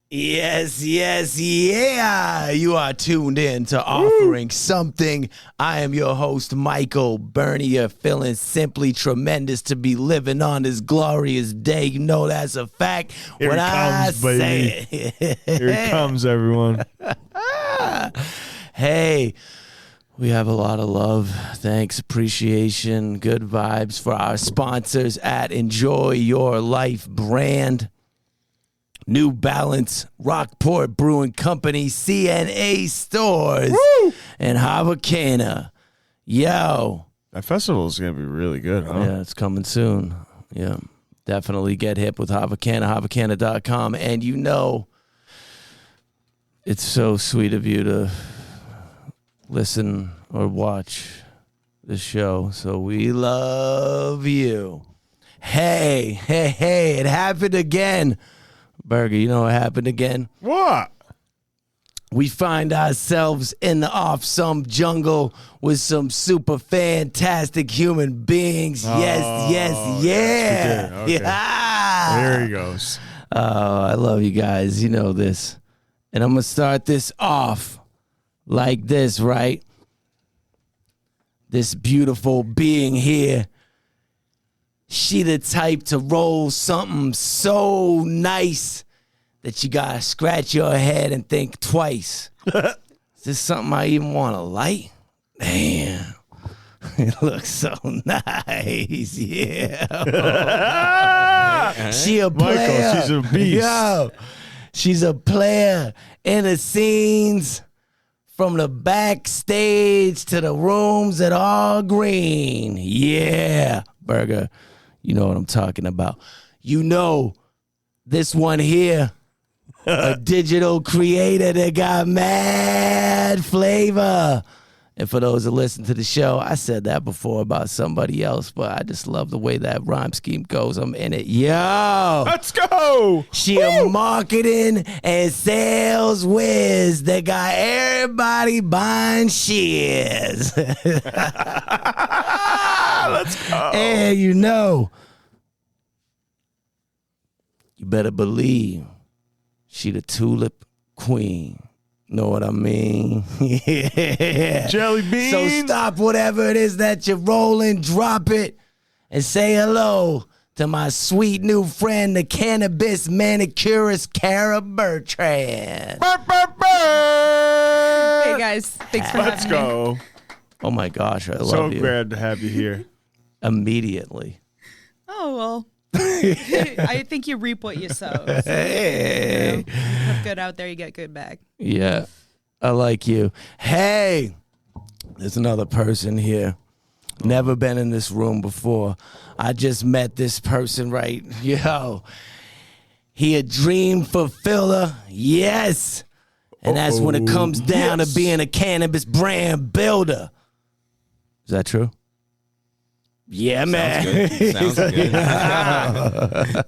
Yes, yes, yeah. You are tuned in to Offering Something. I am your host, Michael Bernier, feeling simply tremendous to be living on this glorious day. You know that's a fact. Here when it comes, baby. Here it comes, everyone. Hey, we have a lot of love, thanks, appreciation, good vibes for our sponsors at Enjoy Your Life brand. New Balance, Rockport Brewing Company, CNA Stores, and Havana. Yo. That festival is going to be really good, huh? Yeah, it's coming soon. Yeah. Definitely get hip with Havana, havana.com. And you know, it's so sweet of you to listen or watch this show. So we love you. Hey, it happened again. Burger, you know what happened again? What? We find ourselves in the off-some jungle with some super fantastic human beings. Yes, yeah. Okay. Yeah. There he goes. Oh, I love you guys. You know this. And I'm going to start this off like this, right? This beautiful being here. She the type to roll something so nice that you gotta scratch your head and think twice. Is this something I even want to light? Damn. It looks so nice. Yeah. She a player. Michael, she's a beast. Yo, she's a player in the scenes. From the backstage to the rooms at All Green. Yeah. Burger. You know what I'm talking about. You know, this one here, a digital creator that got mad flavor. And for those that listen to the show, I said that before about somebody else, but I just love the way that rhyme scheme goes. I'm in it. Yo. Let's go. She a marketing and sales whiz that got everybody buying shares. Let's go. And you know, you better believe she the tulip queen. Know what I mean? Yeah. Jelly beans. So stop whatever it is that you're rolling, drop it, and say hello to my sweet new friend, the Cannabis Manicurist, Bertrand. Hey guys, thanks for Let's having me. go. Oh my gosh, I love So you. glad to have you here. Immediately. Oh well, I think you reap what you sow. So, Hey. you put good out there, you get good back. Yeah, I like you. Hey, there's another person here. Never been in this room before. I just met this person, right? Yo, he a dream fulfiller. Yes. And that's when it comes down to being a cannabis brand builder. Is that true? Yeah, man. Sounds good.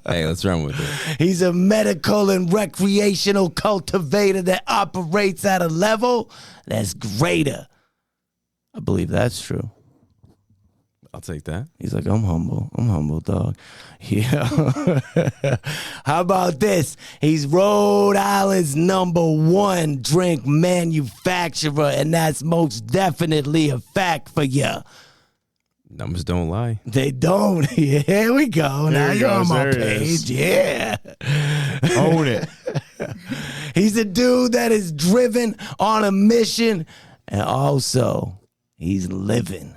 Hey, let's run with it. He's a medical and recreational cultivator that operates at a level that's greater. I believe that's true. I'll take that. He's like, I'm humble, dog. Yeah. How about this? He's Rhode Island's #1 drink manufacturer, and that's most definitely a fact for you. Numbers don't lie. They don't. Here we go. Now you're on my page. Yeah. Own it. He's a dude that is driven on a mission, and also he's living.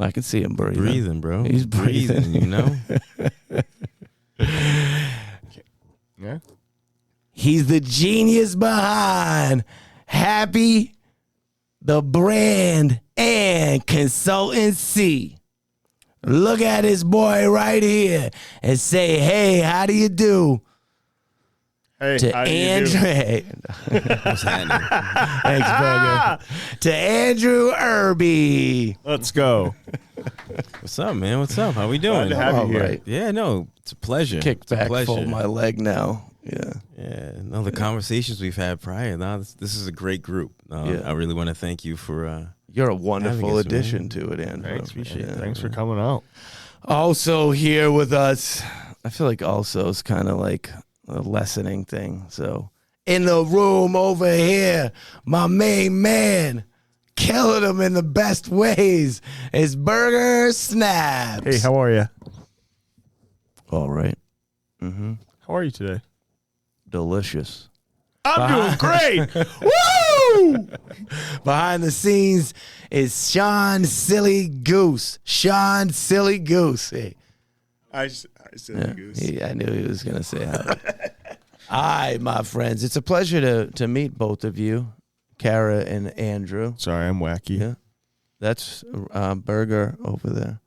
I can see him breathing. Breathing, bro. He's breathing. you know? Yeah. He's the genius behind HAPI, the brand, and Consultancy. Look at this boy right here and say, hey, how do you do? Hey, To how do you Andrew. do? What's happening? Thanks, brother. To Andrew Irby. Let's go. What's up, man? What's up? How we doing? Glad to have you All here. right. Yeah, no, it's a pleasure. Kick It's a back, pleasure. fold my leg now. Yeah. Yeah, no, the conversations we've had prior. Now, this is a great group. Yeah. I really want to thank you for. You're a Having wonderful us, addition man. to it, Andrew. Thanks, appreciate Yeah. it. Thanks for coming out. Also here with us, I feel like also is kind of like a lessening thing. So in the room over here, my main man, killing them in the best ways, is Burger Snaps. Hey, how are you? All right. How are you today? Delicious. I'm doing great. Woo! Behind the scenes is Sean Silly Goose. Sean Silly Goose. Hey. I said goose. I knew he was going to say how. Hi, my friends. It's a pleasure to meet both of you, Kara and Andrew. Sorry, I'm wacky. Yeah. That's Burger over there.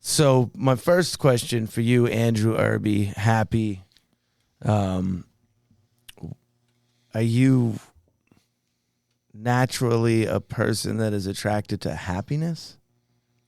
So my first question for you, Andrew Irby, HAPI. Are you naturally a person that is attracted to happiness?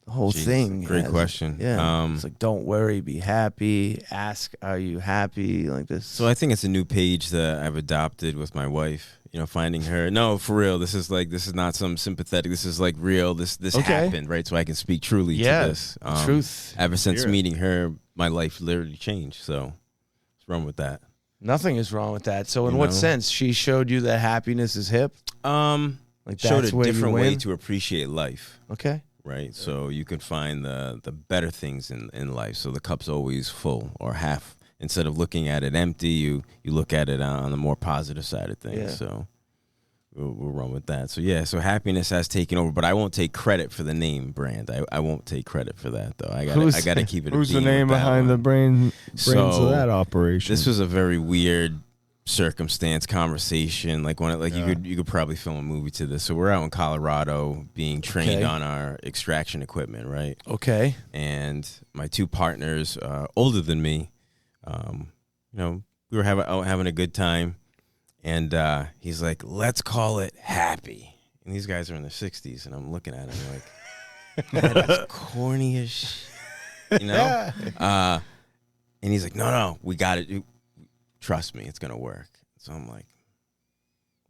The whole thing. Great question. Yeah. It's like, don't worry, be happy. Ask, are you happy? Like this. So I think it's a new page that I've adopted with my wife. You know, finding her. No, for real. This is not some sympathetic. This is like real. This happened, right? So I can speak truly to this. Truth. Ever since meeting her, my life literally changed. So what's wrong with that? Nothing is wrong with that. So in what sense? She showed you that happiness is hip? Like showed that's a where you different way win? to appreciate life. Okay. Right. So you can find the better things in life. So the cup's always full or half. Instead of looking at it empty, you look at it on the more positive side of things. Yeah. So we'll run with that. So yeah, so happiness has taken over, but I won't take credit for the name brand. I won't take credit for that though. I gotta keep it. Who's the name behind the brains of that operation? This was a very weird circumstance conversation. Like you could probably film a movie to this. So we're out in Colorado being trained on our extraction equipment, right? Okay. And my two partners, older than me, we were having a good time, and he's like, "Let's call it HAPI." And these guys are in their 60s, and I'm looking at him like, that is corny as shit, you know. And he's like, "No, we got it. Trust me, it's gonna work." So I'm like,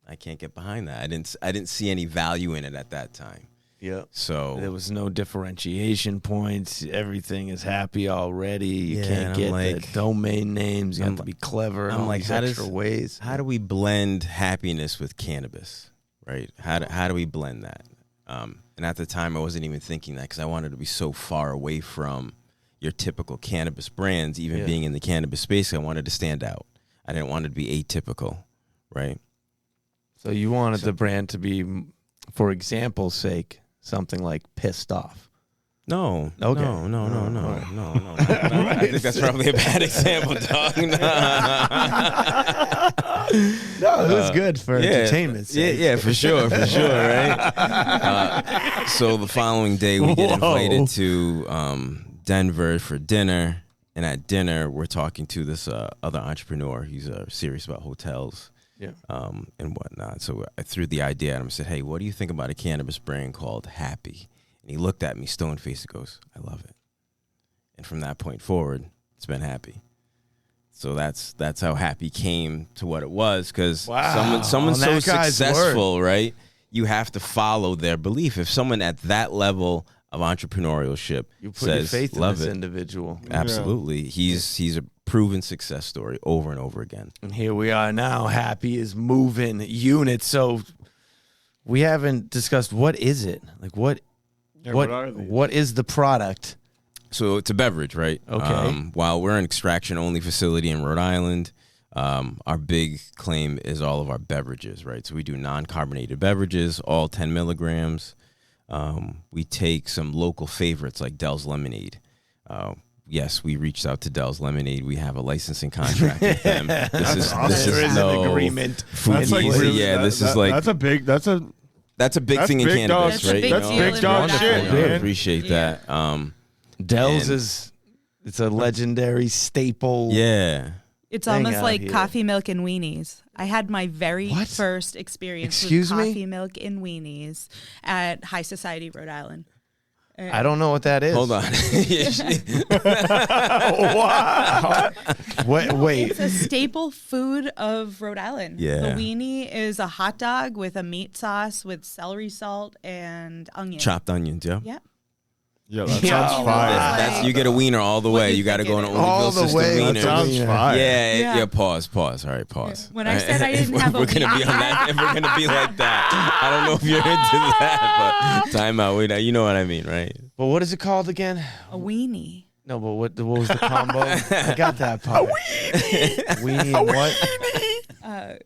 I can't get behind that. I didn't see any value in it at that time. Yeah. So there was no differentiation points. Everything is happy already. You Yeah, can't and get I'm the like- domain names. You have to be clever. I'm I'm like, like, extra ways. How do we blend happiness with cannabis, right? How do we blend that? And at the time, I wasn't even thinking that because I wanted to be so far away from your typical cannabis brands. Even being in the cannabis space, I wanted to stand out. I didn't want it to be atypical, right? So you wanted the brand to be, for example's sake, something like pissed off. No. Okay. No. I think that's probably a bad example, dog. No, it was good for entertainment sake. Yeah, for sure, right? So the following day, we get invited to Denver for dinner. And at dinner, we're talking to this other entrepreneur. He's serious about hotels and whatnot. So I threw the idea at him and said, "Hey, what do you think about a cannabis brand called HAPI?" And he looked at me stone-faced and goes, "I love it." And from that point forward, it's been HAPI. So that's how HAPI came to what it was, because someone's so successful, right? You have to follow their belief. If someone at that level of entrepreneurship You put says, your faith in love this it. individual. Absolutely. He's a proven success story over and over again. And here we are now. HAPI is moving units. So we haven't discussed what is it? Like what is the product? So it's a beverage, right? Okay. While we're an extraction-only facility in Rhode Island, our big claim is all of our beverages, right? So we do non-carbonated beverages, all 10 milligrams. We take some local favorites like Dell's Lemonade. Yes, we reached out to Dell's Lemonade. We have a licensing contract with them. This is no an agreement. That's like really, that's a big thing in cannabis, right? That's big dog shit, I man. appreciate that. Dell's it's a legendary staple. Yeah. It's thing almost out like here. coffee milk and weenies. I had my very What? first experience Excuse with me? coffee milk and weenies at High Society, Rhode Island. I don't know what that is. Hold on. Wait. It's a staple food of Rhode Island. Yeah. The weenie is a hot dog with a meat sauce with celery salt and onion. Chopped onions, yeah. Yep. Yeah, that Yo, sounds fire. That's you get a wiener all the What way. you You got to go on an thinking? All Oldville the system way. wiener. That sounds fire. Yeah. Pause. All right, pause. When I said I didn't have a we're gonna be on that. If we're gonna be like that, I don't know if you're into that, but time out. Wait, you know what I mean, right? But what is it called again? a weenie. No, but what was the combo? I got that part. Weenie and what?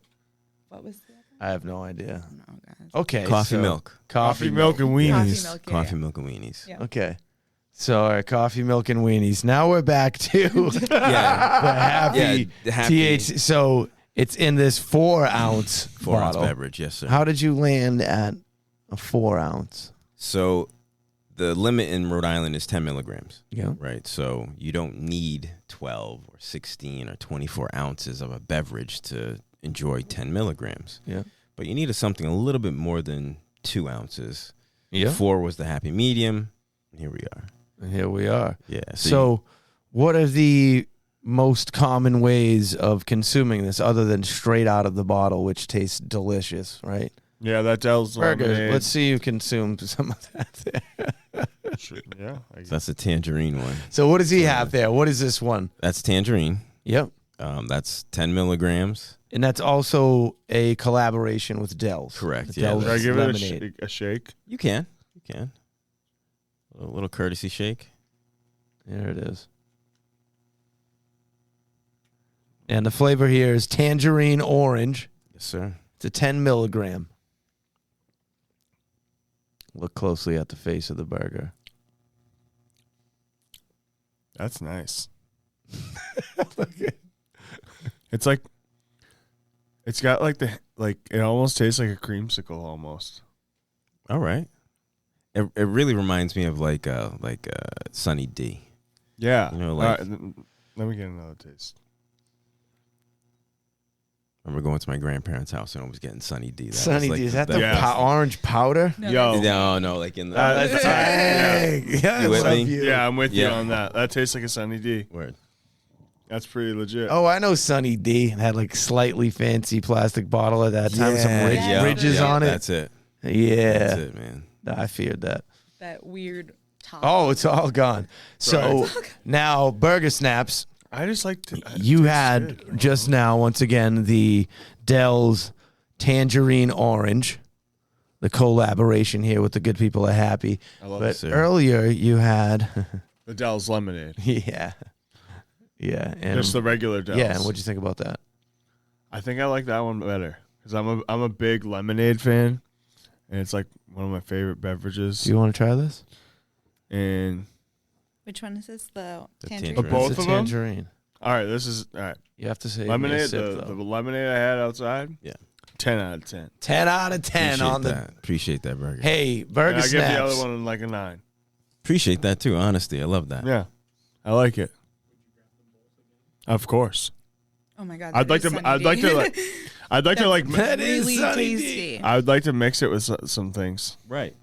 What was that? I have no idea. Oh, God. Okay. Coffee so- milk. Coffee, milk, and weenies. Coffee milk. Coffee milk and weenies. Yeah. Okay. So, all right, coffee, milk, and weenies. Now we're back to Yeah. the happy The happy THC. So it's in this 4-ounce 4-ounce bottle. beverage. Yes, sir. How did you land at a 4-ounce? So the limit in Rhode Island is 10 milligrams. Yeah. Right. So you don't need 12 or 16 or 24 ounces of a beverage to enjoy 10 milligrams. Yeah. But you needed something a little bit more than 2 ounces. Yeah. 4 was the happy medium. And here we are. And here we are. Yeah. So, what are the most common ways of consuming this other than straight out of the bottle, which tastes delicious, right? Yeah, that tells Burgers. lemonade. Let's see you consume some of that there. Yeah, I guess. that's a tangerine one. So, what does he have there? What is this one? That's tangerine. Yep. That's 10 milligrams. And that's also a collaboration with Dell's. Correct, The yeah. Dell's Should I give lemonade. it a shake? You can. A little courtesy shake. There it is. And the flavor here is tangerine orange. Yes, sir. It's a 10 milligram. Look closely at the face of the burger. That's nice. It's like, it's got like it almost tastes like a creamsicle almost. All right. It really reminds me of like Sunny D. Yeah. You know, like- All right, let me get another taste. I remember going to my grandparents' house and I was getting Sunny D. Sunny D, is that the best. orange powder? No, Yo. No, like in the Dang. Yeah, You with love me? you. Yeah, I'm with you Yeah. on that. That tastes like a Sunny D. word. That's pretty legit. Oh, I know Sunny D. It had like slightly fancy plastic bottle at that time, some Yeah. ridges on it. That's it. Yeah, That's it, man. I feared that. That weird top. Oh, it's all gone. So Right. now Burger Snaps. I just like to. You had just now, once again, the Dell's Tangerine Orange, the collaboration here with the good people at Happy. I love But it. sir. earlier you had, The Dell's lemonade. yeah, and Just the regular Dell's. yeah. And what'd you think about that? I think I like that one better because I'm a big lemonade fan, and it's like one of my favorite beverages. Do you want to try this? And Which one is this? The The tangerine. tangerine. both It's a of 'em? tangerine. all right, this is all right. You have to say Lemonade. Sip, The though. lemonade I had outside. Yeah. 10 out of 10. 10 out of 10 Appreciate on the. that. Appreciate that burger. Hey, And Burger I give Snaps. the other one like a 9. Appreciate that too. Honestly, I love that. Yeah, I like it. Of course, Oh my god. I'd like to. I'd like to like. I'd like to like. That is really Sunny D. tasty. I would like to mix it with some things Right.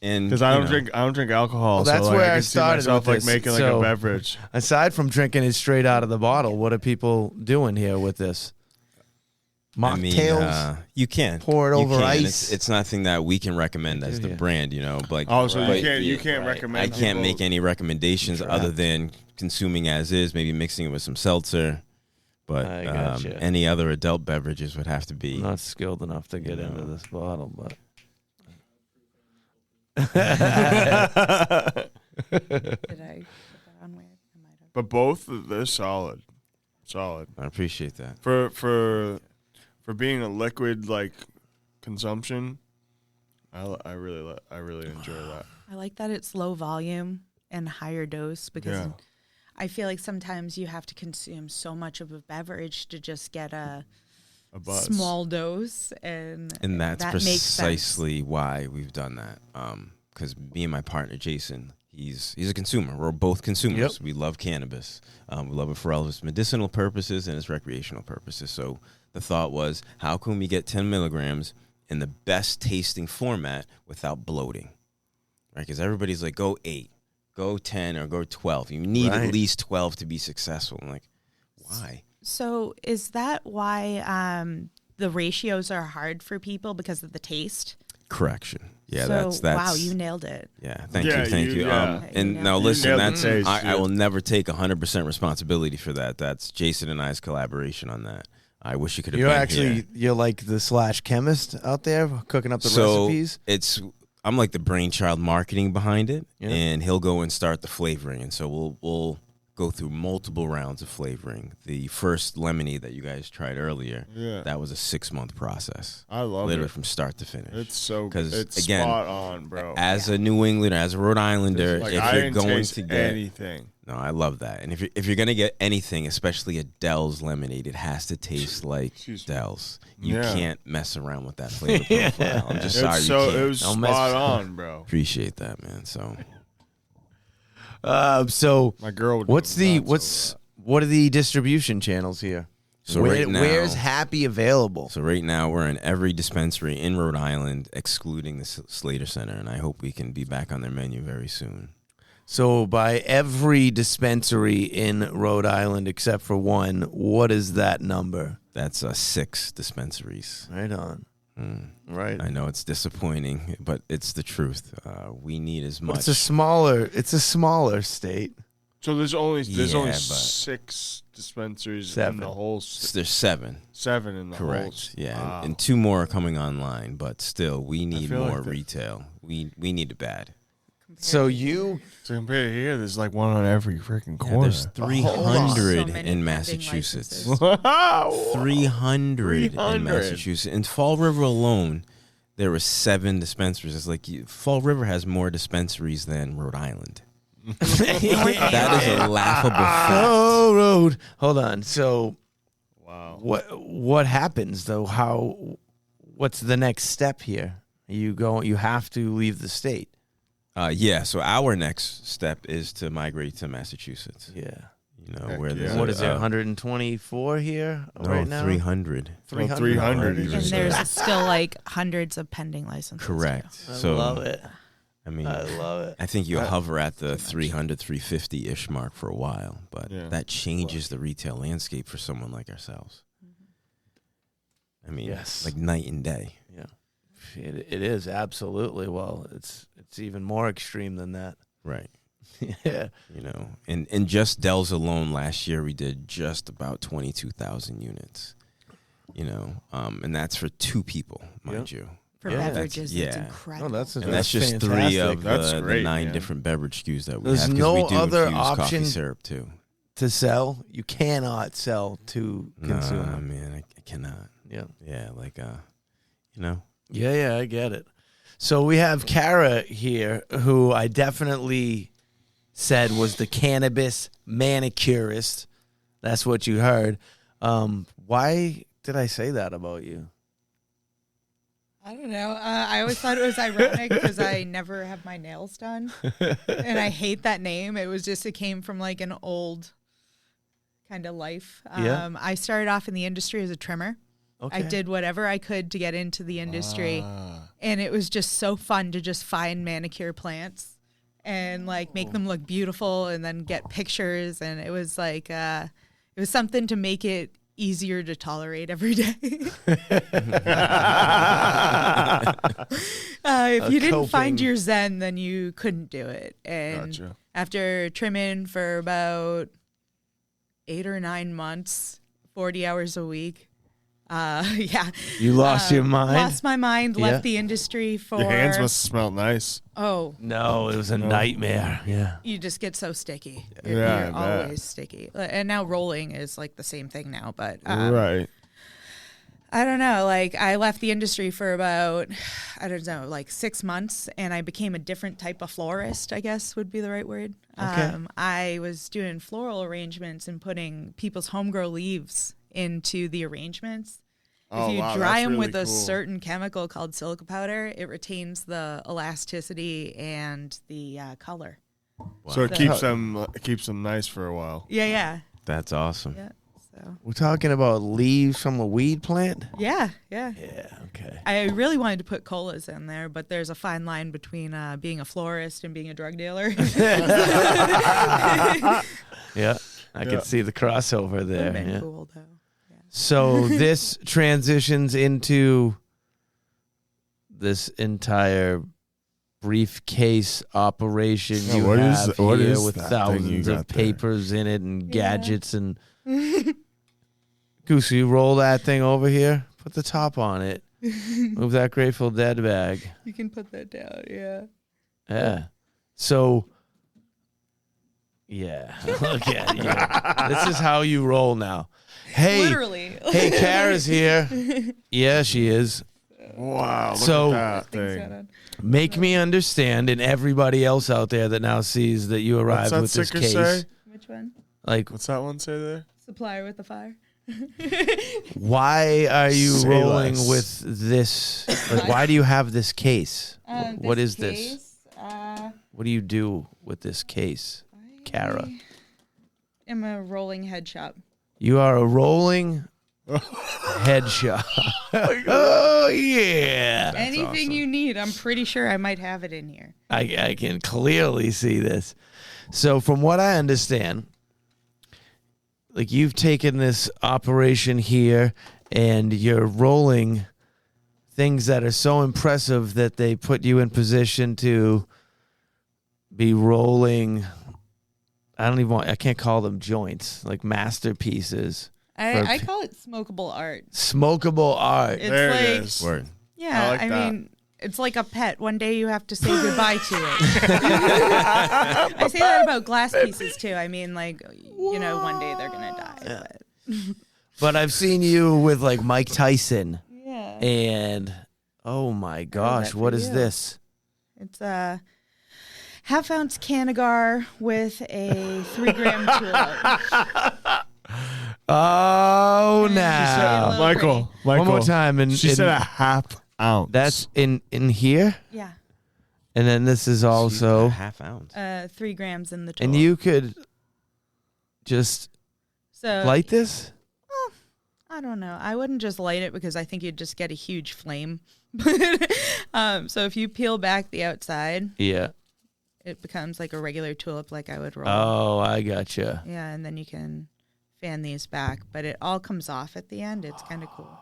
And because I you don't know, drink. I don't drink alcohol. Well, that's so like, where I I can see started myself with like this. making like So- a beverage. Aside from drinking it straight out of the bottle, what are people doing here with this? I mean, Mocktails? you can Pour it You over can. ice? It's nothing that we can recommend as the Yeah. brand, you know. But Oh, so but you can't recommend. I can't people- make any recommendations Correct. other than consuming as is, maybe mixing it with some seltzer. But I gotcha. any other adult beverages would have to be. I'm not skilled enough to get You into know. this bottle, but Did I put that on weird? I might have. But both they're solid. Solid I appreciate that. for being a liquid like consumption. I really enjoy that. I like that it's low volume and higher dose because Yeah. I feel like sometimes you have to consume so much of a beverage to just get a A buzz. small dose, and And that's that makes sense. precisely why we've done that. Because me and my partner Jason, he's a consumer. We're both consumers. Yep. We love cannabis. We love it for all of its medicinal purposes and its recreational purposes. So the thought was, how can we get 10 milligrams in the best tasting format without bloating? Right? Because everybody's like, go 8, go 10, or go 12. You need Right. at least 12 to be successful. I'm like, why? So is that why the ratios are hard for people because of the taste? Correction. Yeah, So, that's wow, you nailed it. Yeah, thank Yeah, you. you- yeah. And You now nailed it. listen, You nailed that's the taste, I yeah. will never take 100% responsibility for that. That's Jason and I's collaboration on that. I wish you could have You're been actually here. you're like the / chemist out there cooking up the So recipes. I'm like the brainchild marketing behind it, Yeah. and he'll go and start the flavoring, and so we'll go through multiple rounds of flavoring. The first lemonade that you guys tried earlier, Yeah. that was a 6-month process, I love literally it. from start to finish. It's so 'Cause, it's again, spot on, bro. As a New Englander, as a Rhode Islander, Like, if I you're didn't going taste to get anything. no, I love that. And if you're gonna get anything, especially a Dell's lemonade, it has to taste like Excuse me. Dell's. You Yeah. can't mess around with that flavor profile. I'm just sorry It's you so can't. it was Don't mess- spot on, bro. Appreciate that, man. So So My girl. would what go nuts over what are the distribution channels here? So right now- where's HAPI available? so right now we're in every dispensary in Rhode Island, excluding the Slater Center, and I hope we can be back on their menu very soon. So by every dispensary in Rhode Island except for one, what is that number? That's 6 dispensaries. Right on. Mm. Right. I know it's disappointing, but it's the truth. We need as But much. it's a smaller state. So there's only Yeah, but- 6 dispensaries Seven. in the whole There's 7. 7 in the whole. Correct. Yeah, Wow. and 2 more are coming online, but still, we need feel like more that- retail. We need it bad. So you So compared to here, there's like one on every freaking Yeah, corner. there's 300 So many in pending Massachusetts. licenses. 300 in 300. Massachusetts. In Fall River alone, there were 7 dispensaries. It's like Fall River has more dispensaries than Rhode Island. That is a laughable fact. Oh, road. Hold on. So Wow. what happens though? What's the next step here? You have to leave the state. Yeah, so our next step is to migrate to Massachusetts. Yeah. You know, Heck where yeah. there's What is there? 124 here no, right now. 300. 300. 300 And Just there's still like hundreds of pending licenses. Correct. I So love it. I mean, I love it. I think you'll hover at the 300, 350-ish mark for a while, but Yeah. that changes the retail landscape for someone like ourselves. I mean, Yes. like night and day. Yeah. It is absolutely. Well, it's even more extreme than that. Right. Yeah. You know, and just Dell's alone last year, we did just about 22,000 units, you know, and that's for 2 people, mind you. For Yeah, beverages, it's yeah. incredible. that's And that's just 3 of That's the great, 9 man. different beverage SKUs that we There's have. 'Cause no we do other infuse coffee option syrup too. to sell. You cannot sell to consumer. Nah, man, I cannot. Yeah. Yeah, like you know. Yeah, I get it. So we have Kara here, who I definitely said was the Cannabis Manicurist. That's what you heard. Why did I say that about you? I don't know. I always thought it was ironic because I never have my nails done. And I hate that name. It came from like an old kind of life. Yeah. I started off in the industry as a trimmer. Okay. I did whatever I could to get into the industry. And it was just so fun to just find manicure plants and like make them look beautiful and then get pictures. And it was like, it was something to make it easier to tolerate every day. If you didn't find coping. your zen, then you couldn't do it. And Gotcha. after trimming for about 8 or 9 months, 40 hours a week, yeah. You lost your mind? Lost my mind, Yeah. left the industry for... Your hands must have smelled nice. Oh, No, it was a nightmare. Yeah. you just get so sticky. Yeah, You're I bet. always sticky. And now rolling is like the same thing now, but Right. I don't know. Like I left the industry for about, I don't know, like 6 months, and I became a different type of florist, I guess would be the right word. Okay. I was doing floral arrangements and putting people's homegrown leaves into the arrangements. Oh, If you wow, dry that's them really with a cool. certain chemical called silica powder, it retains the elasticity and the color. So it Wow. keeps them nice for a while. Yeah. That's awesome. Yeah. So We're talking about leaves from a weed plant? yeah. Yeah, okay. I really wanted to put colas in there, but there's a fine line between being a florist and being a drug dealer. Yeah, I can see the crossover there. Been Yeah. cool though. So this transitions into this entire briefcase operation Yeah, you what have is- what here is with that thing thousands you of got there? papers in it and gadgets and Goose, you roll that thing over here, put the top on it, move that Grateful Dead bag. You can put that down. Yeah. Yeah. So, yeah. Look at you. This is how you roll now. Hey, Literally. hey, Kara's here. Yeah, she is. Wow. Look So- at that Things thing. going on. Make me understand, and everybody else out there that now sees that you What's arrived that with this sticker case. say? Which one? Like, What's that one say there? Supplier with the fire. why are you Say rolling less. with this? Like, why do you have this case? What is this? Case, What do you do with this case, Kara? I'm a rolling head shop. You are a rolling headshot. Oh, yeah. Anything awesome. you need, I'm pretty sure I might have it in here. I can clearly see this. So from what I understand, like you've taken this operation here and you're rolling things that are so impressive that they put you in position to be rolling. I can't call them joints, like masterpieces. I call it smokable art. Smokable art. It's There like, it is. Word. yeah, I like that. mean, it's like a pet. One day you have to say goodbye to it. I say that about glass pieces too. I mean, like, you know, one day they're going to die. But I've seen you with like Mike Tyson. Yeah. And oh my gosh, for what is you. this? It's a half-ounce Canagar with a 3-gram tulip. Oh, She now said- Michael. one more time, and She said a half ounce. that's in here, Yeah. and then this is A also, half ounce. 3 grams in the tulip. and you could just so light this. I don't know. I wouldn't just light it because I think you'd just get a huge flame. So if you peel back the outside, Yeah. it becomes like a regular tulip, like I would roll. Oh, I gotcha. Yeah, and then you can fan these back, but it all comes off at the end. It's kind of cool.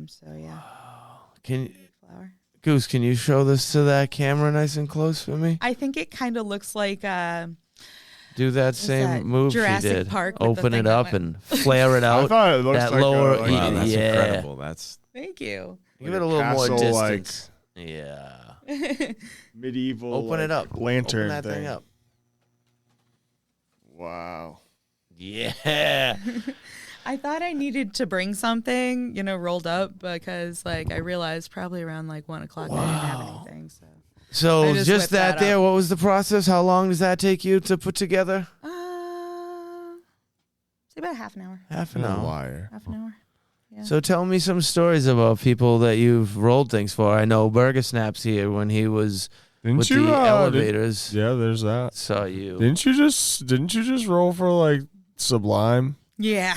So yeah, Can flower. Goose? Can you show this to that camera nice and close for me? I think it kind of looks like Do that same that? move Jurassic she did. Park with the Open thing it that up went- and flare it I out. thought it looks that like lower- a, Wow, that's Yeah. incredible. That's thank you. Give it a little more castle, like, distance. Yeah. medieval. Open it up. Lantern Open that thing thing. up. Wow. Yeah. I thought I needed to bring something, you know, rolled up because like I realized probably around like 1 o'clock I didn't have anything. So So I just, just whipped that that there, up. what was the process? How long does that take you to put together? say about half an hour. Half an No hour. liar. Half an hour. Yeah. So tell me some stories about people that you've rolled things for. I know Burger Snaps here when he was Didn't with you? the Did, elevators. yeah, there's that. Saw you. Didn't you just roll for like Sublime? Yeah.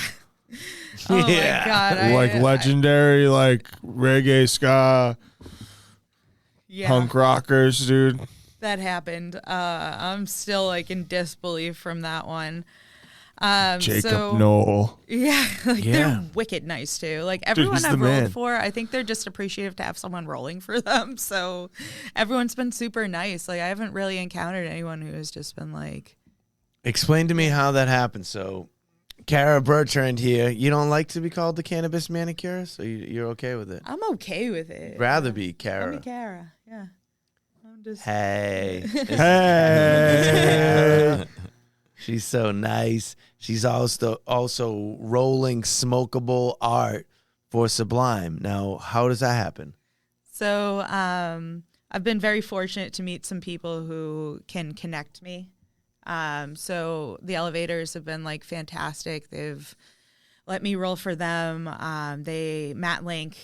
Oh Yeah. my god. Like legendary, like reggae ska yeah, punk rockers, dude. that happened. I'm still like in disbelief from that one. Jacob so, Noel. Yeah, like Yeah. they're wicked nice too. Like everyone he's the I've rolled man. for, I think they're just appreciative to have someone rolling for them. So everyone's been super nice. Like I haven't really encountered anyone who has just been like, Explain to me how that happened. So, Kara Bertrand here. You don't like to be called the Cannabis Manicurist? Or you're okay with it? I'm okay with it. Rather be I'm Kara. a Kara. Yeah. I'm just Hey. Hey. She's so nice. She's also rolling smokable art for Sublime. Now, how does that happen? So I've been very fortunate to meet some people who can connect me. So the elevators have been like fantastic. They've let me roll for them. Matt Link,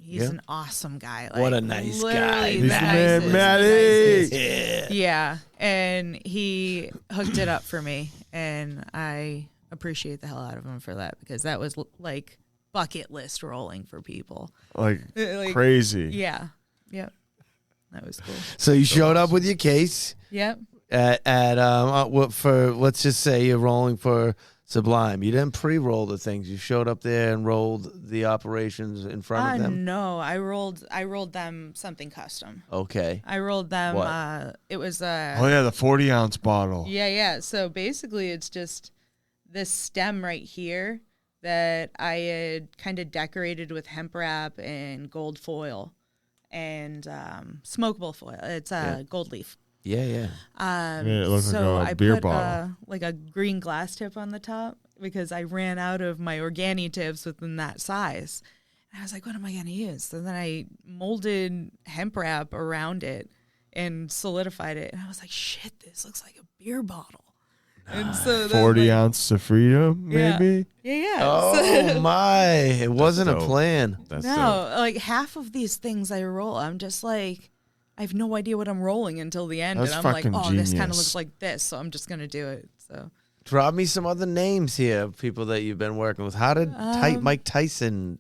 he's Yeah. an awesome guy. What a Like, nice literally guy. the He's nicest, Matty. Yeah. Yeah, and he hooked it up for me, and I appreciate the hell out of him for that because that was like bucket list rolling for people. Like Like, crazy. Yeah, yep, that was cool. So you showed up with your case Yep. at for let's just say you're rolling for Sublime. You didn't pre-roll the things. You showed up there and rolled the operations in front of them? No, I rolled them something custom. Okay. I rolled them. What? It was Oh yeah, the 40-ounce bottle. Yeah. So basically, it's just this stem right here that I had kind of decorated with hemp wrap and gold foil and smokable foil. It's gold leaf. Yeah. It looks so like a I beer put bottle. like a green glass tip on the top because I ran out of my organi tips within that size. And I was like, what am I going to use? So then I molded hemp wrap around it and solidified it. And I was like, shit, this looks like a beer bottle. And so then, 40 ounce of freedom, maybe. Yeah. Oh my! It wasn't a dope. plan. That's No, like half of these things I roll, I'm just like, I have no idea what I'm rolling until the end. That's and I'm like, fucking oh, this kind of genius. looks like this, so I'm just going to do it. So Drop me some other names here of people that you've been working with. How did Mike Tyson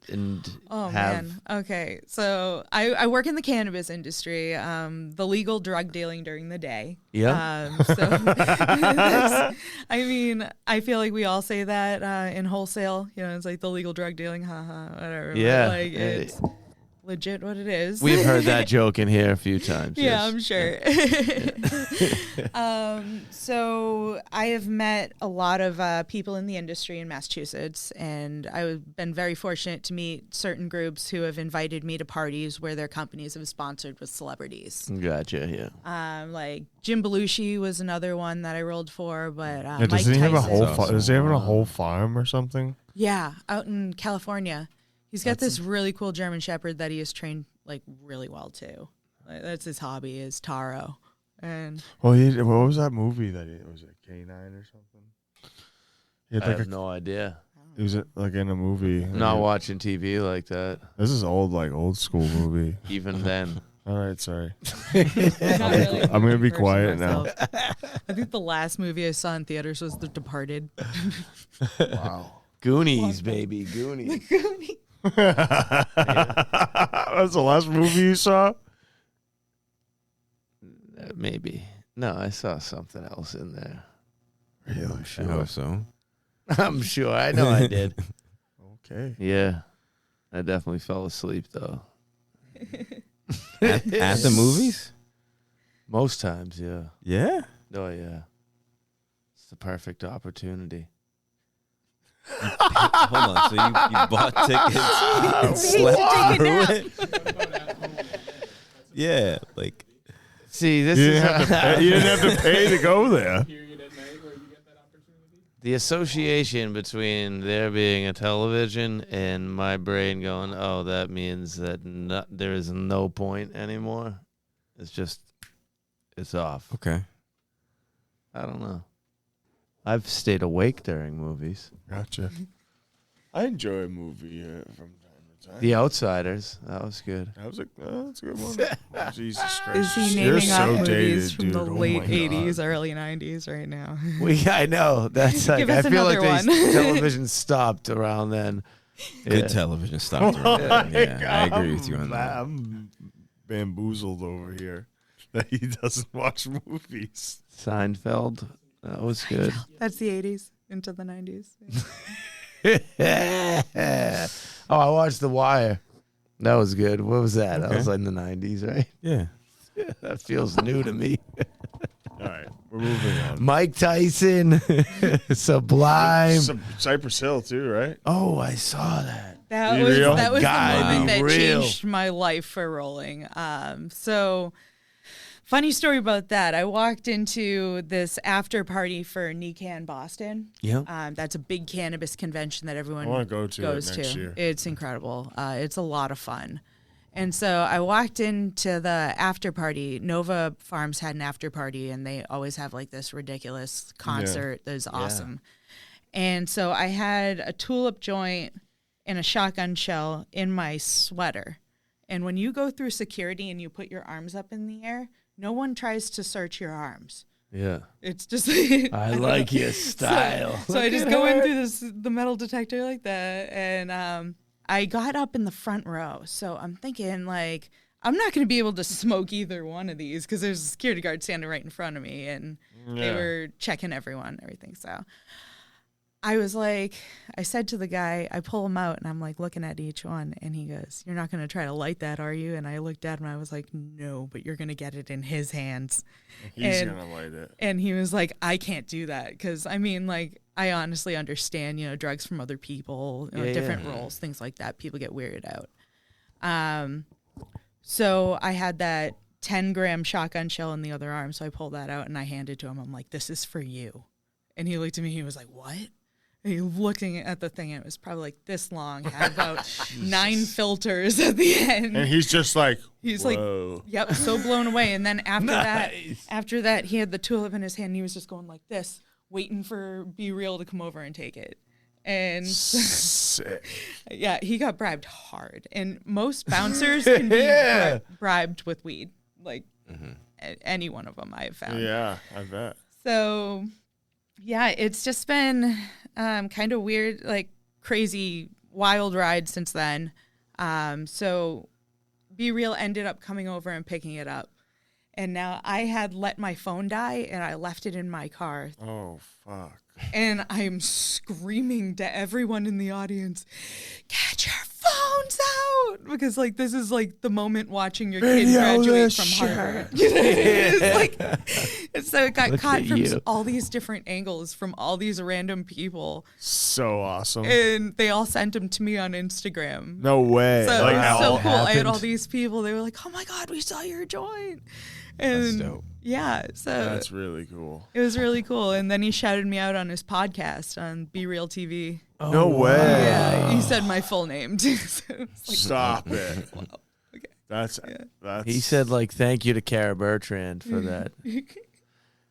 Oh have? man. Okay. So I work in the cannabis industry, the legal drug dealing during the day. Yeah. I mean, I feel like we all say that in wholesale. You know, it's like the legal drug dealing, haha, whatever. But, Yeah. like it's legit what it is. We've heard that joke in here a few times. Yeah, yes. I'm sure. So I have met a lot of people in the industry in Massachusetts, and I've been very fortunate to meet certain groups who have invited me to parties where their companies have sponsored with celebrities. Gotcha. Yeah. Like Jim Belushi was another one that I rolled for, but Yeah, Mike does he have a Tyson. whole? Does he have a whole farm or something? Yeah, out in California. He's got this really cool German Shepherd that he has trained like really well too. Like, that's his hobby, is taro. And Well, what was that movie that was it K9 or something? He had I like have no idea. He was like in a movie. Not watching TV like that. This is old school movie. Even then. All right, sorry. not really I'm gonna be version quiet now. myself. I think the last movie I saw in theaters was The Departed. Wow. Goonies, baby. Goonies. That's the last movie you saw? Maybe. No, I saw something else in there. Really? I hope so. I'm sure. I know I did. Okay. Yeah. I definitely fell asleep, though. At the movies? Most times, yeah. Yeah. Oh, yeah. It's the perfect opportunity. Hold on. So you bought tickets and slept through it? Yeah. Like, See, this You is didn't have to pay to go there. the association between there being a television and my brain going, oh, that means that there is no point anymore. It's off. okay. I don't know. I've stayed awake during movies. Gotcha. I enjoy a movie from time to time. The Outsiders. That was good. That's a good one. Oh, Jesus Christ. Is he You're naming off so movies dated, from dude. the Oh my late God. 80s, early 90s right now? I know. That's like, Give us I feel like another they one. television stopped around then. Good Yeah. television stopped around. Yeah, I agree with you on that. I'm bamboozled over here that he doesn't watch movies. Seinfeld. That was good. That's the 80s into the 90s. Oh, I watched The Wire. That was good. What was that? That Okay. was like in the 90s, right? Yeah. That feels new to me. All right, we're moving on. Mike Tyson, Sublime. Cypress Hill too, right? Oh, I saw that. That Be was real? that was God, the moment be that real. changed my life for rolling. So funny story about that. I walked into this after party for NECAN Boston. Yeah. That's a big cannabis convention that everyone I want to go to goes it next to. year. It's incredible. It's a lot of fun. And so I walked into the after party. Nova Farms had an after party, and they always have like this ridiculous concert that is awesome. And so I had a tulip joint and a shotgun shell in my sweater. And when you go through security and you put your arms up in the air, no one tries to search your arms. Yeah. It's just I like your style. So I just go in through the metal detector like that, and I got up in the front row. So I'm thinking, like, I'm not going to be able to smoke either one of these because there's a security guard standing right in front of me, and they were checking everyone and everything. So I was like, I said to the guy, I pull him out and I'm like looking at each one and he goes, "You're not going to try to light that, are you?" And I looked at him and I was like, "No, but you're going to get it in his hands." He's going to light it. And he was like, "I can't do that." Because I mean, like, I honestly understand, drugs from other people, different roles, things like that. People get weirded out. So I had that 10-gram shotgun shell in the other arm. So I pulled that out and I handed it to him. I'm like, "This is for you." And he looked at me. He was like, "What?" And he looking at the thing. And it was probably like this long. Had about 9 filters at the end. And he's just like, he's whoa. like, yep, so blown away. And then after that, he had the tulip in his hand. And he was just going like this, waiting for Be Real to come over and take it. And Sick. yeah, he got bribed hard. And most bouncers can be bribed with weed, like any one of them I have found. Yeah, I bet. So, yeah, it's just been kind of weird, like crazy, wild ride since then. So Be Real ended up coming over and picking it up. And now I had let my phone die and I left it in my car. Oh, fuck. And I'm screaming to everyone in the audience, "Get your phones out!" Because like this is like the moment watching your kid graduate from Harvard. So it got caught from all these different angles from all these random people. So awesome. And they all sent them to me on Instagram. No way. So Like, it was so cool. I had happened? all these people. They were like, "Oh my God, we saw your joint." And That's dope. yeah, so That's really cool. it was really cool. And then he shouted me out on his podcast on Be Real TV. No way. Yeah, he said my full name too. So it's like, Stop it. wow. Okay. That's He said, like, thank you to Kara Bertrand for that.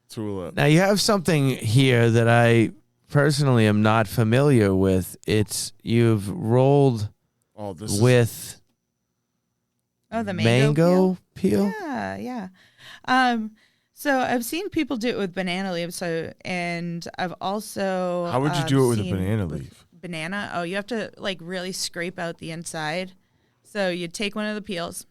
tulip. Now, you have something here that I personally am not familiar with. You've rolled Oh, this with Oh, the mango peel? Yeah. So I've seen people do it with banana leaves. And I've also How would you do it with a seen banana with leaf? Banana. Oh, you have to like really scrape out the inside. So you take one of the peels,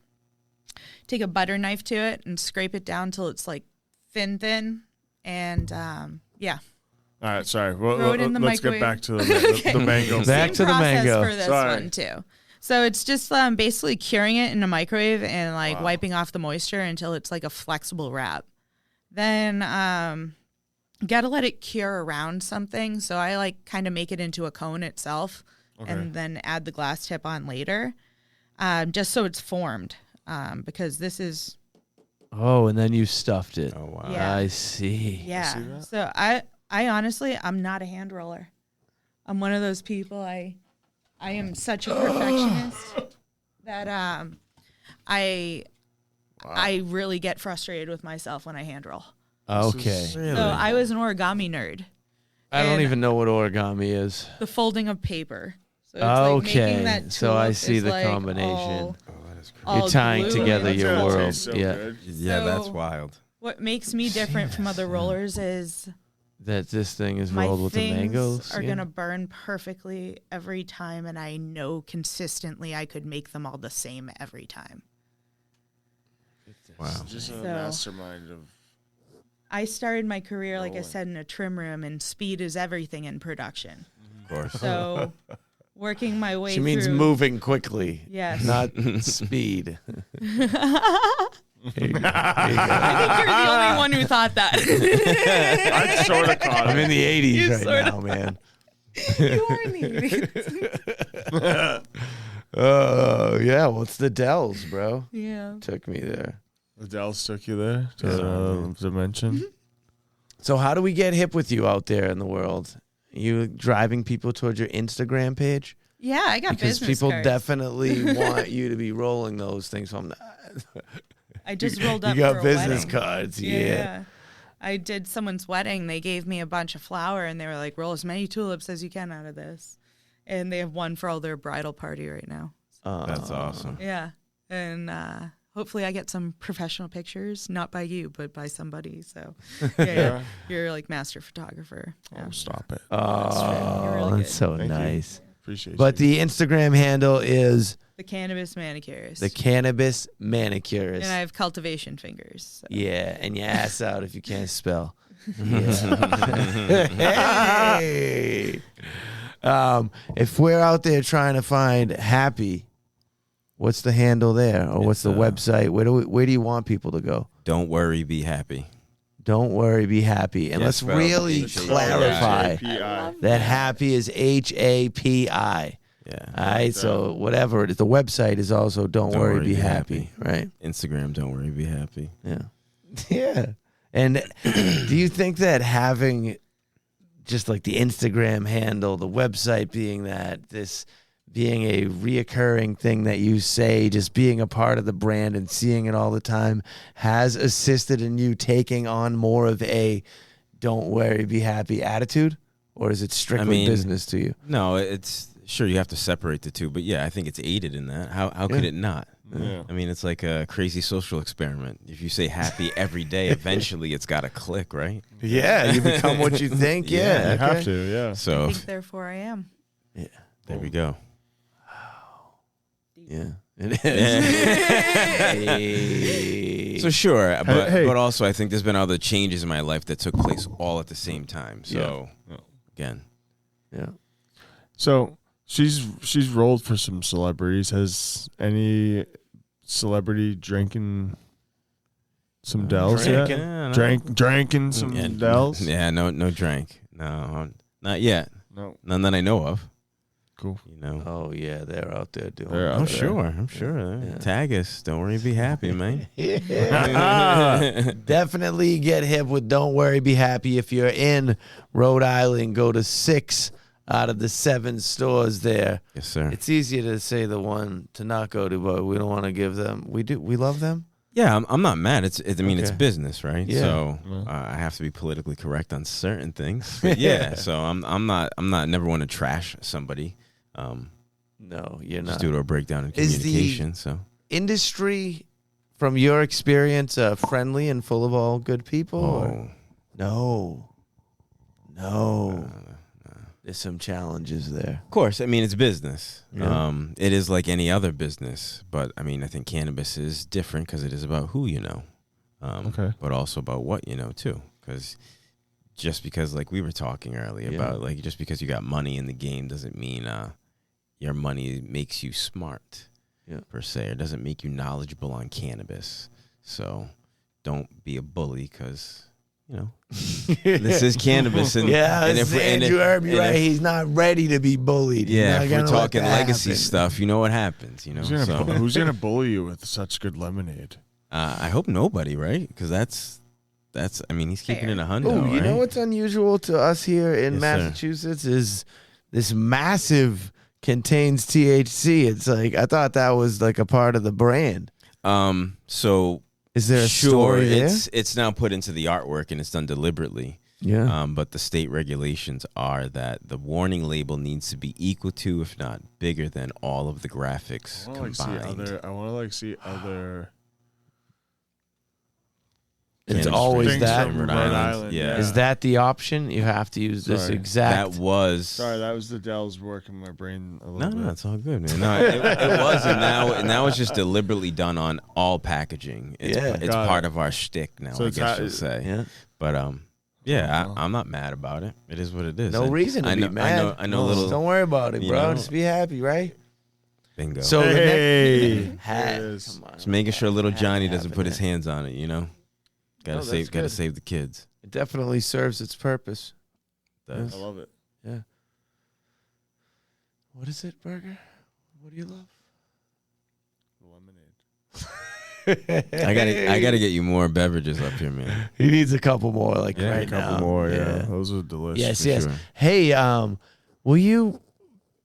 take a butter knife to it, and scrape it down till it's like thin, and yeah. All right, sorry. Well, Throw it in the let's microwave. get back to the mango. Back to the process mango. for this Sorry. one too. So it's just basically curing it in a microwave and like wiping off the moisture until it's like a flexible wrap. Then gotta let it cure around something. So I like kind of make it into a cone itself and then add the glass tip on later, just so it's formed. Because this is Oh, and then you stuffed it. Oh wow. Yeah. I see. yeah. So I honestly I'm not a hand roller. I'm one of those people. I am such a perfectionist that I really get frustrated with myself when I hand roll. Okay. So I was an origami nerd. I don't and even know what origami is. The folding of paper. So it's like making Okay. that So I tulip see is the like combination. all You're tying gluey. together That's your gonna world. taste so Yeah. good. Yeah, that's So- wild. What makes me different from other rollers is That this thing is my rolled with the things mangoes. are going to burn perfectly every time, and I know consistently I could make them all the same every time. Wow. Just a So- mastermind of. I started my career, like I Rolling. said, in a trim room, and speed is everything in production. Of course. So working my way She means through. moving quickly, Yes. not speed. Here you go. I think you're the only one who thought that. I sort of caught I'm it. in the 80s You right sorta- now, man. You are in the 80s. Oh, yeah. Well, it's the Dells, bro. Yeah. Took me there. Adele's took you there to the dimension. So how do we get hip with you out there in the world? You driving people towards your Instagram page? Yeah, I got Because business people cards. definitely want you to be rolling those things. So I'm not. I just rolled up You got for a business wedding. cards, yeah. I did someone's wedding. They gave me a bunch of flour, and they were like, roll as many tulips as you can out of this. And they have one for all their bridal party right now. That's awesome. Yeah. And hopefully I get some professional pictures, not by you, but by somebody. So, yeah. You're like master photographer. Yeah. Oh, stop it. You're Oh, really that's so Thank you. nice. Appreciate But you. the Instagram handle is The Cannabis Manicurist. the Cannabis Manicurist. And I have cultivation fingers. So. Yeah, and your ass out if you can't spell. Hey. If we're out there trying to find HAPI, what's the handle there, or what's the website? Where do you want people to go? Don't worry, be happy. Don't worry, be happy. And let's spelled really H-A-P-I. clarify HAPI. that HAPI is HAPI. Yeah. All right, so whatever it is, the website is also Don't worry, be happy, right? Instagram, don't worry, be happy. Yeah. Yeah. And do you think that having just like the Instagram handle, the website being that, this being a reoccurring thing that you say, just being a part of the brand and seeing it all the time, has assisted in you taking on more of a don't worry, be happy attitude? Or is it strictly business to you? No, it's sure you have to separate the two, but yeah, I think it's aided in that. How could it not? Yeah. I mean, it's like a crazy social experiment. If you say happy every day, eventually it's got to click, right? Yeah, you become what you think. Yeah, You have to, yeah. So I think therefore I am. Yeah, there we go. yeah, it is. So sure, but Hey. but also I think there's been other changes in my life that took place all at the same time. So again, Yeah. So she's rolled for some celebrities. Has any celebrity drinking some Dells yet? Drinking some Dells? Yeah, no drink. No, not yet. No. None that I know of. Cool. You know. Oh yeah, they're out there doing. They're out I'm there. sure. I'm sure. Yeah. Tag us. Don't worry. Be happy, man. Definitely get hip with Don't Worry, Be Happy. If you're in Rhode Island, go to 6 out of the 7 stores there. Yes, sir. It's easier to say the one to not go to, but we don't want to give them. We do. We love them. Yeah, I'm not mad. It's it's Okay. business, right? Yeah. So I have to be politically correct on certain things. But yeah, so I'm not never want to trash somebody. No, you're Just not. due to a breakdown in Is the- communication. So Industry, from your experience, friendly and full of all good people? or- No. There's some challenges there. of course, I mean it's business. Yeah. It is like any other business, but I mean I think cannabis is different because it is about who you know, Okay. but also about what you know too. Because just because, like we were talking earlier about, like just because you got money in the game doesn't mean your money makes you smart, per se. It doesn't make you knowledgeable on cannabis. So don't be a bully because. You know, this is cannabis, and And if if Andrew Irby, and right? if- He's not ready to be bullied. He's yeah, not if we're gonna let talking that legacy happen. stuff, you know what happens. You know, Who's gonna bully you with such good lemonade? I hope nobody, right? Because that's. I mean, he's keeping it 100. Oh, you right? know what's unusual to us here in Yes, sir. Massachusetts is this contains THC. It's like I thought that was like a part of the brand. So Is there a sure, story there? it's now put into the artwork and it's done deliberately. Yeah. But the state regulations are that the warning label needs to be equal to, if not bigger than, all of the graphics I want combined. to see other. It's Cannabis always things that. from Rhode Rhode Island, Island. yeah. Is that the option? You have to use this Sorry. exact. That was. Sorry, that was the Dells working my brain a No, little bit. it's all good, man. No, it was, and now it's just deliberately done on all packaging. It's, Yeah. it's Got part it. of our shtick now. So I it's guess ha- you'll say. Yeah. But yeah, Oh. I'm not mad about it. It is what it is. No reason to I know, be mad. I know. Little Don't worry about it, you bro. know. Just be happy, right? bingo. So Hey, the there hat. it is. Come on, just making sure little hat Johnny doesn't happened put his there. hands on it. You know, gotta No, that's save. Gotta good. save the kids. It definitely serves its purpose. Does. I love it. Yeah. What is it, Burger? What do you love? Lemonade. I gotta get you more beverages up here, man. He needs a couple more, like Yeah, right A couple now. more, yeah. Those are delicious. Yes, for yes. sure. Hey, will you,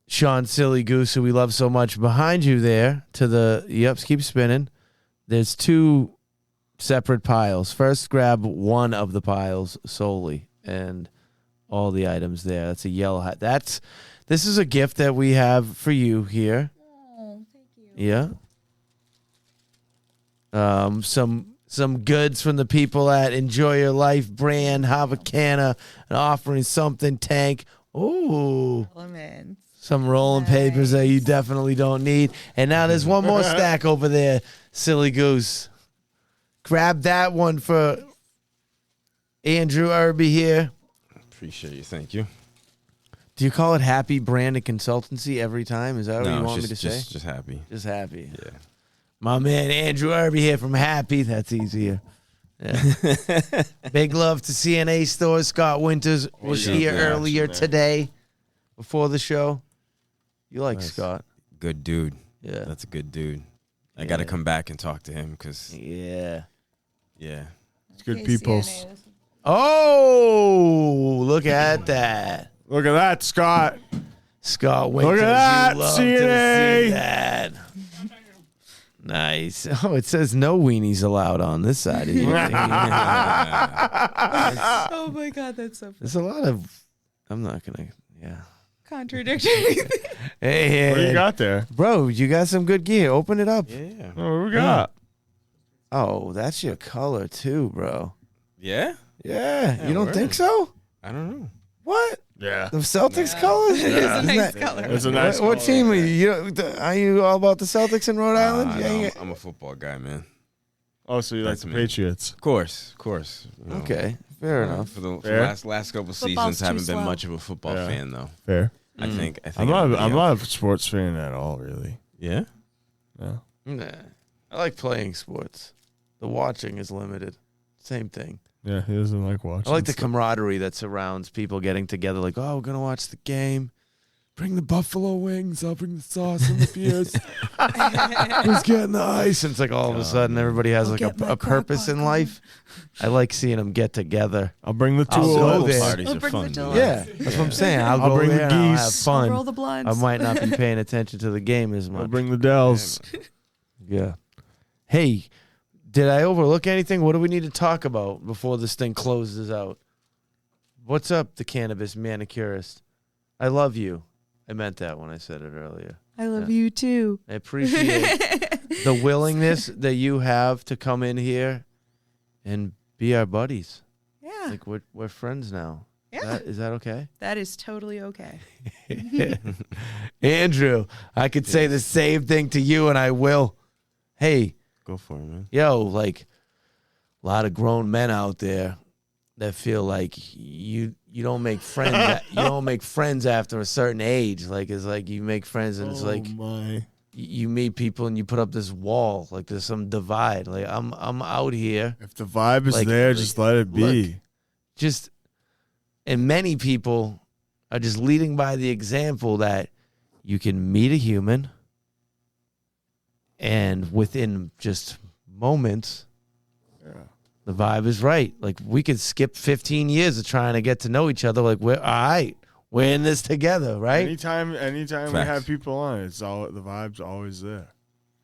Sean Silly Goose, who we love so much, behind you there to the, keep spinning. There's 2 separate piles. First, grab one of the piles solely and all the items there. That's a yellow hat. This is a gift that we have for you here. Oh, thank you. Yeah. Some goods from the people at Enjoy Your Life brand, Havana, and offering something tank. Ooh. Elements. Some rolling papers that you definitely don't need. And now there's one more stack over there, Silly Goose. Grab that one for Andrew Irby here. Appreciate you. Thank you. Do you call it HAPI Brand and Consultancy every time? Is that what you want me to say? Just happy. Just happy. Yeah. My man Andrew Irby here from HAPI. That's easier. Yeah. Big love to CNA Stores. Scott Winters was here earlier today before the show. You like Scott? Good dude. Yeah. That's a good dude. I got to come back and talk to him because, yeah. It's good people. Oh, look at that. Look at that, Scott. Scott Winters. Look at that, you love CNA. to see that. Nice. Oh, it says no weenies allowed on this side of you. Oh my God, that's so funny. There's a lot of, I'm not going to, Contradictory. Hey, What do you got there? bro, you got some good gear. Open it up. Yeah. Oh, what we got? Oh, that's your color too, bro. Yeah? Yeah, you don't word. think so? I don't know. What? Yeah. The Celtics color? It's a nice color. It's a nice What color. team are you? Are you all about the Celtics in Rhode Island? No, I'm a football guy, man. Oh, so you like That's the me. Patriots? Of course. You know. Okay, fair enough. For the Fair. last couple Football's seasons, haven't too been slow. much of a football Yeah. fan, though. Fair. I think I'm not. everybody I'm else- not a sports fan at all, really. Yeah? No. Nah, I like playing sports. The watching is limited. Same thing. Yeah, he doesn't like watching. I like the stuff. camaraderie that surrounds people getting together. Like, oh, we're gonna watch the game. Bring the buffalo wings. I'll bring the sauce and the beers. Who's getting the ice? And it's like all of a sudden everybody has like get my a purpose in life. I like seeing them get together. I'll bring the I'll tool. go there. Parties I'll are bring fun. the dude. dollars. Yeah, that's what I'm saying. I'll go bring the there and I'll have geese. fun. Roll the blunts. I might not be paying attention to the game as I'll much. bring the Dells. Yeah. Hey, did I overlook anything? What do we need to talk about before this thing closes out? What's up, the Cannabis Manicurist? I love you. I meant that when I said it earlier. I love you too. I appreciate the willingness that you have to come in here and be our buddies. Yeah. Like we're friends now. Yeah. Is that okay? That is totally okay. Andrew, I could say the same thing to you, and I will. Hey, Go for it, man. yo, like a lot of grown men out there that feel like you don't make friends. You don't make friends after a certain age. Like it's like you make friends, and it's like my. you meet people and you put up this wall. Like there's some divide. Like I'm out here. If the vibe is Like- there, like, just let it be. look. Just and many people are just leading by the example that you can meet a human and within just moments the vibe is right. Like we could skip 15 years of trying to get to know each other. Like we're all right, we're in this together, right? Anytime we Facts. have people on, it's all the vibe's always there.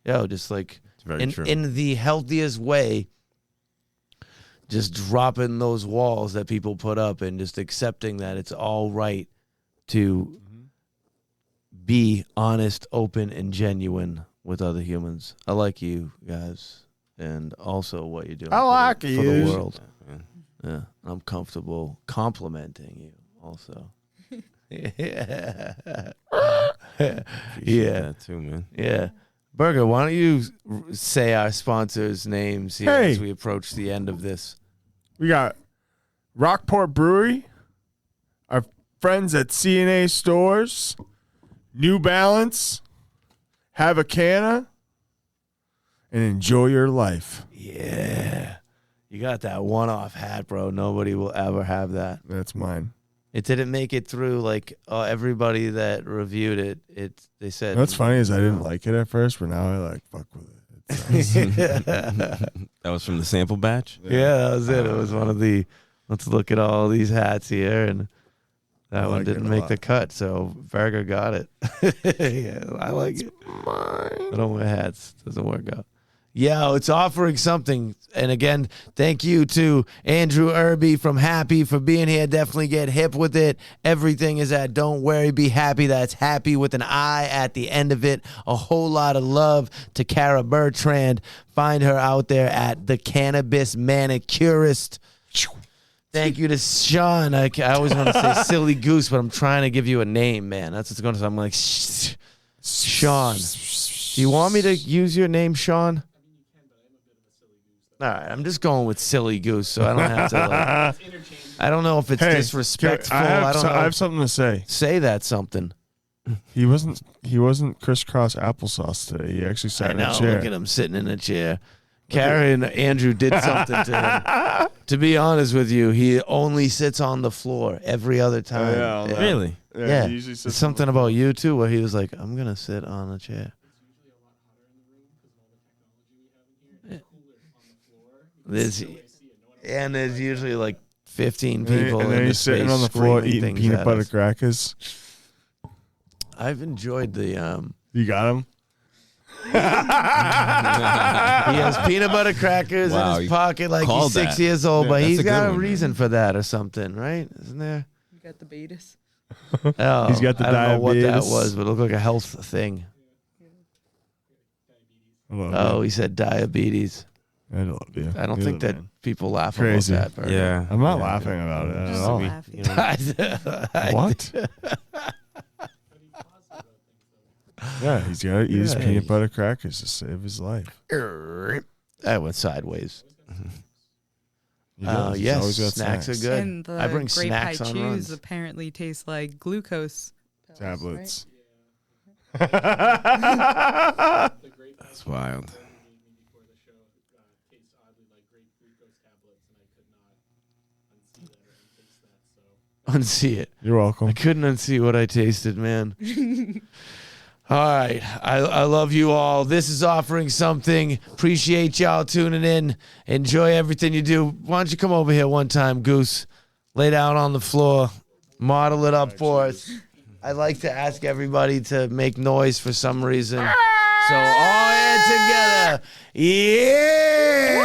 Yo, just like It's very true. in the healthiest way, just dropping those walls that people put up and just accepting that it's all right to be honest, open, and genuine with other humans. I like you guys and also what you're doing I like for you. the world. Yeah. Yeah, I'm comfortable complimenting you also. Yeah. Appreciate Yeah. that too, man. Yeah. Burger, why don't you say our sponsors' names here Hey. as we approach the end of this? We got Rockport Brewery, our friends at CNA Stores, New Balance, have a canna, and enjoy your life. Yeah. You got that one-off hat, bro. Nobody will ever have that. That's mine. It didn't make it through, like, everybody that reviewed it. They said... What's funny is I didn't like it at first, but now I like fuck with it. It's nice. That was from the sample batch? Yeah, that was it. It was one of the... Let's look at all these hats here, and that I one like it didn't a make lot. the cut, so Burger got it. Yeah, I like it. I don't wear hats. Doesn't work out. Yeah, it's offering something. And again, thank you to Andrew Irby from HAPI for being here. Definitely get hip with it. Everything is at Don't Worry, Be Happy. That's happy with an I at the end of it. A whole lot of love to Kara Bertrand. Find her out there at the Cannabis Manicurist. Thank you to Sean. I always want to say Silly Goose, but I'm trying to give you a name, man. That's what's going to say. I'm like, Sean. Do you want me to use your name, Sean? All right, I'm just going with silly goose, so I don't have to. Like, I don't know if it's disrespectful. I don't know. I have something to say. Say that something. He wasn't crisscross applesauce today. He actually sat in a chair. Look at him sitting in a chair. Carrie and Andrew did something to him. To be honest with you, he only sits on the floor every other time. Oh, yeah, Really? Yeah. He usually sits It's something about you too, where he was like, "I'm gonna sit on a chair." There's usually like 15 people and then in he's the sitting space on the floor screaming eating things peanut at butter us. crackers. I've enjoyed the. You got him? He has peanut butter crackers in Wow, his you pocket like he's called 6 that. years old, but that's he's a good got a one, reason for that or something, right? Isn't there? You got the betas. Oh, He's got the I don't know what that diabetes. was, but it looked like a health thing. I love Oh, you. he said diabetes. I love you. I don't You're think the that man. people laugh Crazy. about that. Berger. Yeah. I'm not laughing about it at Just all. laughing. What? Yeah, he's got to eat his peanut butter crackers to save his life. That went sideways. He does. He's Yes, always got snacks are good. And the I bring grape snacks high on chews runs. apparently taste like glucose pills, Tablets. That's wild. Unsee it. You're welcome. I couldn't unsee what I tasted, man. All right. I love you all. This is Offering Something. Appreciate y'all tuning in. Enjoy everything you do. Why don't you come over here one time, Goose? Lay down on the floor. Model it up for us. I like to ask everybody to make noise for some reason. So all in together. Yeah!